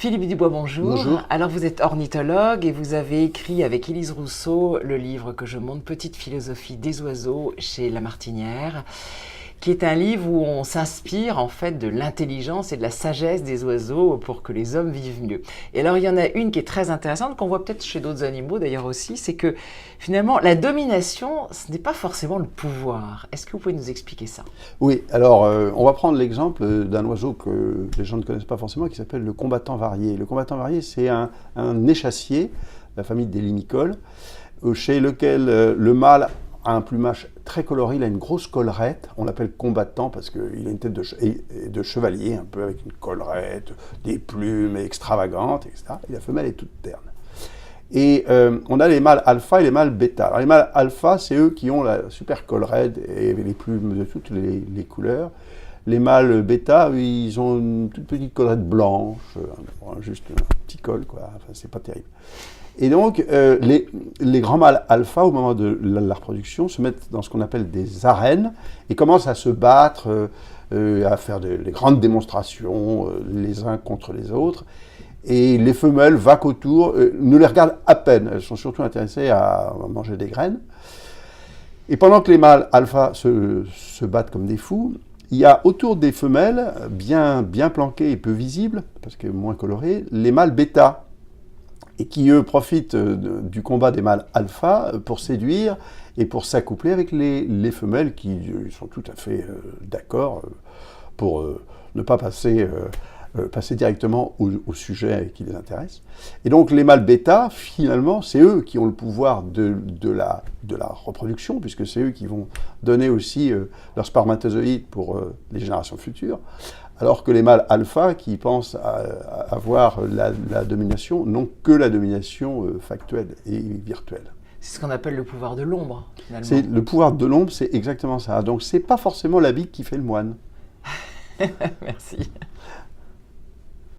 Philippe Dubois, bonjour. Bonjour. Alors vous êtes ornithologue et vous avez écrit avec Élise Rousseau le livre que je montre, Petite philosophie des oiseaux chez La Martinière, qui est un livre où on s'inspire en fait de l'intelligence et de la sagesse des oiseaux pour que les hommes vivent mieux. Et alors il y en a une qui est très intéressante, qu'on voit peut-être chez d'autres animaux d'ailleurs aussi, c'est que finalement la domination, ce n'est pas forcément le pouvoir. Est-ce que vous pouvez nous expliquer ça? Oui, alors on va prendre l'exemple d'un oiseau que les gens ne connaissent pas forcément, qui s'appelle le combattant varié. Le combattant varié, c'est un échassier, la famille des limicoles, chez lequel le mâle a un plumage très coloré, il a une grosse collerette, on l'appelle combattant parce qu'il a une tête de chevalier, un peu avec une collerette, des plumes extravagantes, etc. Et la femelle est toute terne. Et on a les mâles alpha et les mâles bêta. Alors les mâles alpha, c'est eux qui ont la super collerette et les plumes de toutes les couleurs. Les mâles bêta, ils ont une toute petite collerette blanche, juste un petit col, quoi. Enfin, c'est pas terrible. Et donc, les grands mâles alpha, au moment de la reproduction, se mettent dans ce qu'on appelle des arènes et commencent à se battre, à faire des grandes démonstrations, les uns contre les autres. Et les femelles vaquent autour, ne les regardent à peine. Elles sont surtout intéressées à manger des graines. Et pendant que les mâles alpha se battent comme des fous, il y a autour des femelles, bien planquées et peu visibles, parce que moins colorées, les mâles bêta, et qui, eux, profitent du combat des mâles alpha pour séduire et pour s'accoupler avec les femelles qui sont tout à fait d'accord pour ne pas passer directement au sujet qui les intéresse. Et donc les mâles bêta, finalement, c'est eux qui ont le pouvoir de la reproduction, puisque c'est eux qui vont donner aussi leurs spermatozoïdes pour les générations futures. Alors que les mâles alpha, qui pensent à avoir la domination, n'ont que la domination factuelle et virtuelle. C'est ce qu'on appelle le pouvoir de l'ombre, finalement. Le pouvoir de l'ombre, c'est exactement ça. Donc c'est pas forcément l'habit qui fait le moine. Merci.